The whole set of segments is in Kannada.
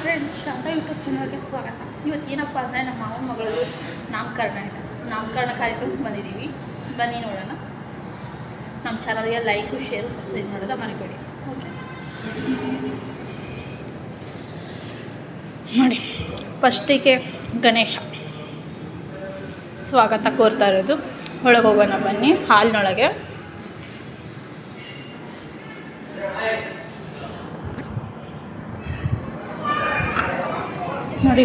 ಫ್ರೆಂಡ್ಸ್, ಶಾರದಾ ಯೂಟ್ಯೂಬ್ ಚಾನಲ್ಗೆ ಸ್ವಾಗತ. ಇವತ್ತು ಏನಪ್ಪ ಅಂದರೆ ನಮ್ಮ ಮಾವನ ಮಗಳು ನಾಮಕರಣ ಕಾರ್ಯಕ್ರಮಕ್ಕೆ ಬಂದಿದ್ದೀವಿ. ಬನ್ನಿ ನೋಡೋಣ. ನಮ್ಮ ಚಾನಲ್ಗೆ ಲೈಕು, ಶೇರು, ಸಬ್ಸ್ಕ್ರೈಬ್ ಮಾಡೋದ ಮರಿಬೇಡಿ. ಓಕೆ ನೋಡಿ, ಫಸ್ಟಿಗೆ ಗಣೇಶ ಸ್ವಾಗತ ಕೋರ್ತಾ ಇರೋದು. ಒಳಗೆ ಹೋಗೋಣ ಬನ್ನಿ. ಹಾಲಿನೊಳಗೆ ನೋಡಿ,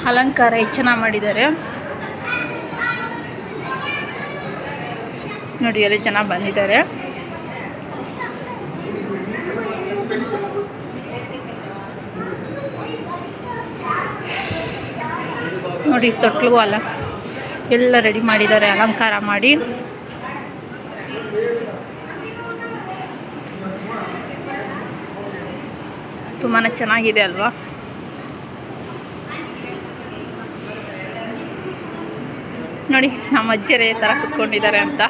ಅಲಂಕಾರ ಎಷ್ಟು ಚೆನ್ನಾಗಿ ಮಾಡಿದ್ದಾರೆ ನೋಡಿ. ಎಲ್ಲ ಚೆನ್ನಾಗಿ ಬಂದಿದ್ದಾರೆ. ನೋಡಿ, ತೊಟ್ಲು ಅಲ್ಲ ಎಲ್ಲ ರೆಡಿ ಮಾಡಿದ್ದಾರೆ ಅಲಂಕಾರ ಮಾಡಿ. ತುಂಬಾ ಚೆನ್ನಾಗಿದೆ ಅಲ್ವಾ? ನೋಡಿ, ನಮ್ಮ ಅಜ್ಜಿಯರೇ ಥರ ಕುತ್ಕೊಂಡಿದ್ದಾರೆ ಅಂತ.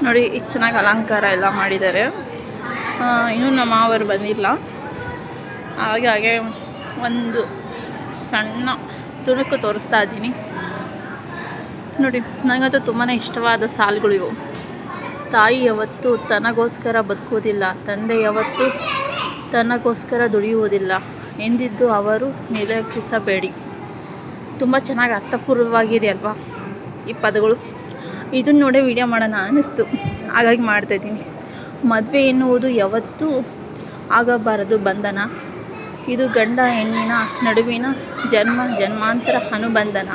ನೋಡಿ, ಇಷ್ಟು ಚೆನ್ನಾಗಿ ಅಲಂಕಾರ ಎಲ್ಲ ಮಾಡಿದ್ದಾರೆ. ಇನ್ನೂ ನಮ್ಮ ಮಾವರು ಬಂದಿಲ್ಲ, ಹಾಗೆ ಒಂದು ಸಣ್ಣ ತುಣುಕು ತೋರಿಸ್ತಾ ಇದ್ದೀನಿ ನೋಡಿ. ನನಗಂತೂ ತುಂಬಾ ಇಷ್ಟವಾದ ಸಾಲುಗಳು ಇವು. ತಾಯಿ ಯಾವತ್ತೂ ತನಗೋಸ್ಕರ ಬದುಕುವುದಿಲ್ಲ, ತಂದೆ ಯಾವತ್ತೂ ತನಗೋಸ್ಕರ ದುಡಿಯುವುದಿಲ್ಲ ಎಂದಿದ್ದು ಅವರು ನಿರ್ಲಕ್ಷಿಸಬೇಡಿ. ತುಂಬ ಚೆನ್ನಾಗಿ ಅರ್ಥಪೂರ್ವವಾಗಿದೆ ಅಲ್ವಾ ಈ ಪದಗಳು. ಇದನ್ನು ನೋಡಿ ವಿಡಿಯೋ ಮಾಡೋಣ ಅನ್ನಿಸ್ತು, ಹಾಗಾಗಿ ಮಾಡ್ತಾಯಿದ್ದೀನಿ. ಮದುವೆ ಎನ್ನುವುದು ಯಾವತ್ತೂ ಆಗಬಾರದು ಬಂಧನ. ಇದು ಗಂಡ ಹೆಣ್ಣಿನ ನಡುವಿನ ಜನ್ಮಾಂತರ ಅನುಬಂಧನ.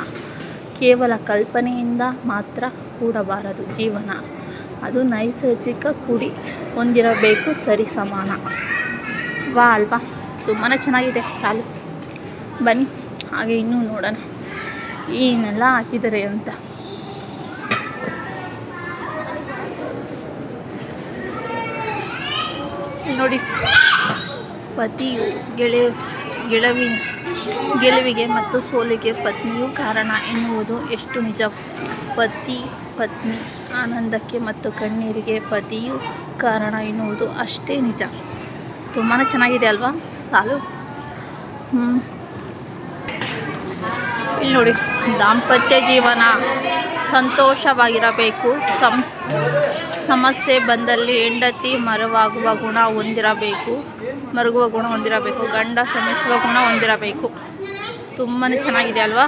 ಕೇವಲ ಕಲ್ಪನೆಯಿಂದ ಮಾತ್ರ ಕೂಡಬಾರದು ಜೀವನ. ಅದು ನೈಸರ್ಗಿಕ ಕೂಡಿ ಹೊಂದಿರಬೇಕು ಸರಿ ಸಮಾನ. ವಾ ಅಲ್ವಾ? ತುಂಬಾ ಚೆನ್ನಾಗಿದೆ ಸಾಲು. ಬನ್ನಿ ಹಾಗೆ ಇನ್ನೂ ನೋಡೋಣ ಏನೆಲ್ಲ ಹಾಕಿದ್ದಾರೆ ಅಂತ. ನೋಡಿ, ಪತಿಯು ಗೆಲುವಿಗೆ ಮತ್ತು ಸೋಲಿಗೆ ಪತ್ನಿಯು ಕಾರಣ ಎನ್ನುವುದು ಎಷ್ಟು ನಿಜ. ಪತ್ನಿ ಆನಂದಕ್ಕೆ ಮತ್ತು ಕಣ್ಣೀರಿಗೆ ಪತಿಯು ಕಾರಣ ಎನ್ನುವುದು ಅಷ್ಟೇ ನಿಜ. ತುಂಬಾ ಚೆನ್ನಾಗಿದೆ ಅಲ್ವಾ ಸಾಲು? ಇಲ್ಲಿ ನೋಡಿ, ದಾಂಪತ್ಯ ಜೀವನ ಸಂತೋಷವಾಗಿರಬೇಕು. ಸಮಸ್ಯೆ ಬಂದಲ್ಲಿ ಹೆಂಡತಿ ಮರುಗುವ ಗುಣ ಹೊಂದಿರಬೇಕು. ಗಂಡ ಶ್ರಮಿಸುವ ಗುಣ ಹೊಂದಿರಬೇಕು. ತುಂಬಾ ಚೆನ್ನಾಗಿದೆ ಅಲ್ವಾ?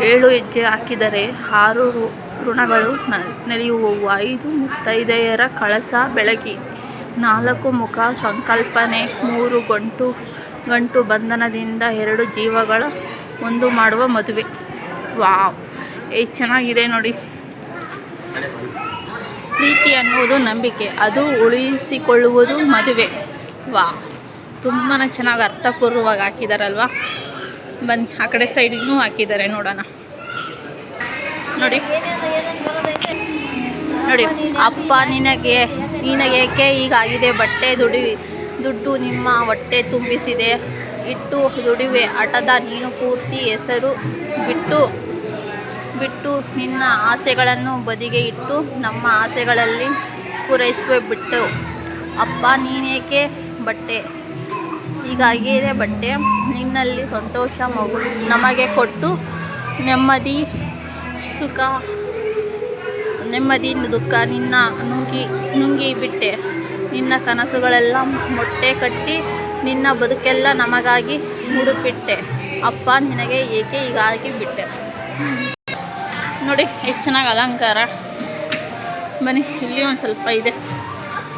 7 ಹೆಜ್ಜೆ ಹಾಕಿದರೆ 6 ಋಣಗಳು ನೆಲೆಯುವವು. 5 ಮುತ್ತೈದೆಯರ ಕಳಸ ಬೆಳಗಿ. 4 ಮುಖ ಸಂಕಲ್ಪನೆ. 3 ಗಂಟು ಬಂಧನದಿಂದ 2 ಜೀವಗಳ ಒಂದು ಮಾಡುವ ಮದುವೆ. ವಾವ್, ಎಷ್ಟು ಚೆನ್ನಾಗಿದೆ ನೋಡಿ. ಪ್ರೀತಿ ಅನ್ನುವುದು ನಂಬಿಕೆ, ಅದು ಉಳಿಸಿಕೊಳ್ಳುವುದು ಮದುವೆ. ವಾ, ತುಂಬಾ ಚೆನ್ನಾಗಿ ಅರ್ಥಪೂರ್ವವಾಗಿ ಹಾಕಿದಾರಲ್ವಾ? ಬನ್ನಿ ಆ ಕಡೆ ಸೈಡಿಗೂ ಹಾಕಿದ್ದಾರೆ, ನೋಡೋಣ. ನೋಡಿ, ಅಪ್ಪ ನಿನಗೇಕೆ ಹೀಗಾಗಿದೆ? ಬಟ್ಟೆ ದುಡ್ಡು ನಿಮ್ಮ ಹೊಟ್ಟೆ ತುಂಬಿಸಿದೆ. ಇಟ್ಟು ದುಡಿವೆ ಹಠದ ನೀನು ಪೂರ್ತಿ ಹೆಸರು ಬಿಟ್ಟು ನಿನ್ನ ಆಸೆಗಳನ್ನು ಬದಿಗೆ ಇಟ್ಟು ನಮ್ಮ ಆಸೆಗಳಲ್ಲಿ ಪೂರೈಸುವೆ ಬಿಟ್ಟು. ಅಪ್ಪ ನೀನೇಕೆ ಬಟ್ಟೆ ಹೀಗಾಗಿದೆ? ಬಟ್ಟೆ ನಿನ್ನಲ್ಲಿ ಸಂತೋಷ ಮಗು ನಮಗೆ ಕೊಟ್ಟು ನೆಮ್ಮದಿ ದುಃಖ ನಿನ್ನ ನುಂಗಿ ಬಿಟ್ಟೆ. ನಿನ್ನ ಕನಸುಗಳೆಲ್ಲ ಮೊಟ್ಟೆ ಕಟ್ಟಿ ನಿನ್ನ ಬದುಕೆಲ್ಲ ನಮಗಾಗಿ ಮುಡುಪಿಟ್ಟೆ. ಅಪ್ಪ ನಿನಗೆ ಏಕೆ ಹೀಗಾಗಿ ಬಿಟ್ಟೆ? ನೋಡಿ, ಎಷ್ಟು ಚೆನ್ನಾಗಿ ಅಲಂಕಾರ. ಬನ್ನಿ, ಇಲ್ಲಿ ಒಂದು ಸ್ವಲ್ಪ ಇದೆ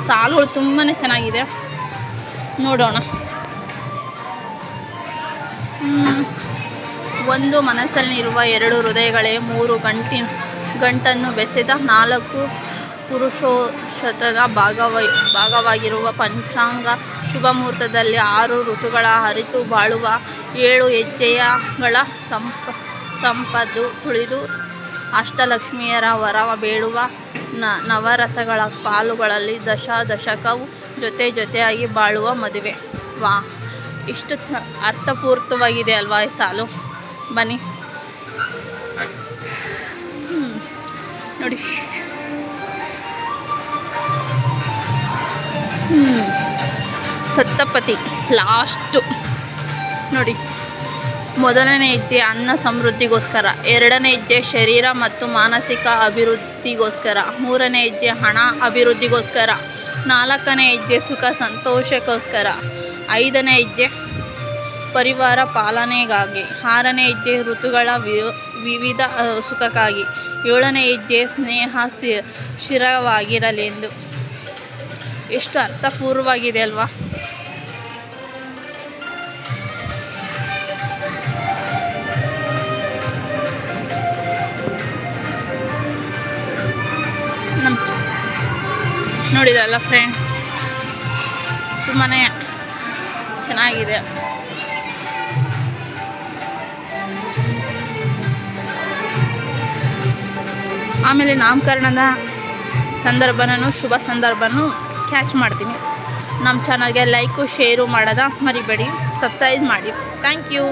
ಸಾಲುಗಳು, ತುಂಬಾ ಚೆನ್ನಾಗಿದೆ. ನೋಡೋಣ. ಒಂದು ಮನಸ್ಸಲ್ಲಿರುವ ಎರಡು ಹೃದಯಗಳೇ ಮೂರು ಗಂಟನ್ನು ಬೆಸೆದ ನಾಲ್ಕು ಪುರುಷೋಷತದ ಭಾಗವಾಗಿರುವ ಪಂಚಾಂಗ ಶುಭ ಮುಹೂರ್ತದಲ್ಲಿ 6 ಋತುಗಳ ಅರಿತು ಬಾಳುವ 7 ಹೆಜ್ಜೆಗಳ ಸಂಪತ್ತು ತುಳಿದು ಅಷ್ಟಲಕ್ಷ್ಮಿಯರ ವರ ಬೇಡುವ ನವರಸಗಳ ಪಾಲುಗಳಲ್ಲಿ ದಶಕವು ಜೊತೆಯಾಗಿ ಬಾಳುವ ಮದುವೆ. ವಾ, ಇಷ್ಟು ಅರ್ಥಪೂರ್ಣವಾಗಿದೆ ಅಲ್ವಾ ಈ ಸಾಲು. ಬನ್ನಿ ನೋಡಿ. ಸಪ್ತಪದಿ ಲಾಸ್ಟು ನೋಡಿ. ಮೊದಲನೇ ಹೆಜ್ಜೆ ಅನ್ನ ಸಮೃದ್ಧಿಗೋಸ್ಕರ, ಎರಡನೇ ಹೆಜ್ಜೆ ಶರೀರ ಮತ್ತು ಮಾನಸಿಕ ಅಭಿವೃದ್ಧಿಗೋಸ್ಕರ, ಮೂರನೇ ಹೆಜ್ಜೆ ಹಣ ಅಭಿವೃದ್ಧಿಗೋಸ್ಕರ, ನಾಲ್ಕನೇ ಹೆಜ್ಜೆ ಸುಖ ಸಂತೋಷಕ್ಕೋಸ್ಕರ, ಐದನೇ ಹೆಜ್ಜೆ ಪರಿವಾರ ಪಾಲನೆಗಾಗಿ, ಆರನೇ ಹೆಜ್ಜೆ ಋತುಗಳ ವಿವಿಧ ಸುಖಕ್ಕಾಗಿ, ಏಳನೇ ಹೆಜ್ಜೆ ಸ್ನೇಹ ಸ್ಥಿರವಾಗಿರಲೆಂದು. ಎಷ್ಟು ಅರ್ಥಪೂರ್ವವಾಗಿದೆ ಅಲ್ವಾ. ನೋಡಿದ್ರಲ್ಲ ಫ್ರೆಂಡ್ಸ್, ತುಂಬಾ ಚೆನ್ನಾಗಿದೆ. ಆಮೇಲೆ ನಾಮಕರಣದ ಶುಭ ಸಂದರ್ಭನೂ ಕ್ಯಾಚ್ ಮಾಡ್ತೀನಿ. ನಮ್ಮ ಚಾನಲ್ಗೆ ಲೈಕು ಶೇರು ಮಾಡೋದ ಮರಿಬೇಡಿ. ಸಬ್ಸ್ಕ್ರೈಬ್ ಮಾಡಿ. Thank you.